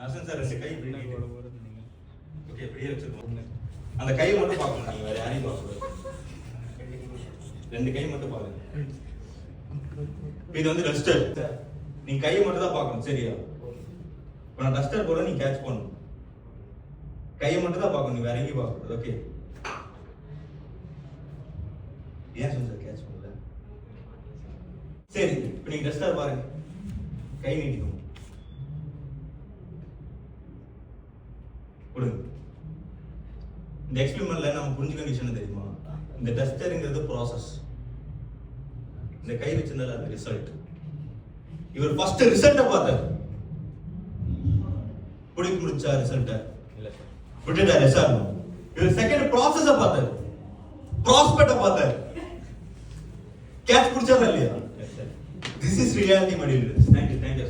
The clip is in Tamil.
அசன் சார் ரெண்டு கை இப்படி ஓகே இப்படியே வச்சிருக்கோம். அந்த கையை மட்டும் பார்க்கணும், நீங்க வேற யாரையும் பார்க்கக்கூடாது. ரெண்டு கை மட்டும் பாருங்க. இது வந்து டஸ்டர், நீ கையை மட்டும் தான் பார்க்கணும் சரியா? இப்போ நான் டஸ்டர் போட நீ கேட்ச் பண்ணணும், கையை மட்டும் தான் பார்க்கணும், நீ வேற எங்கேயும் பார்க்கக்கூடாது. ஓகே ஏன் சார் கேட்ச் பண்ணல? சரி இப்போ நீங்க டஸ்டர் பாருங்க, கை நீட்டிக்கணும் கொடுங்க. இந்த எக்ஸ்பெரிமெண்ட்ல நம்ம புரிஞ்சுக்க விஷயம் என்ன தெரியுமா? இந்த டஸ்டர்ங்கிறது ப்ராசஸ், இந்த கை வச்சிருந்தால அந்த ரிசல்ட். இவர் ஃபர்ஸ்ட் ரிசல்ட்டை பார்த்தார், பிடிக்க முடிச்சா ரிசல்ட்டை விட்டுட்டாரு சார். இவர் செகண்ட் ப்ராசஸை பார்த்தார், ப்ராஸ்பெக்டை பார்த்தார், கேட்ச் பிடிச்சாரா இல்லையா? This is reality my dear. Thank you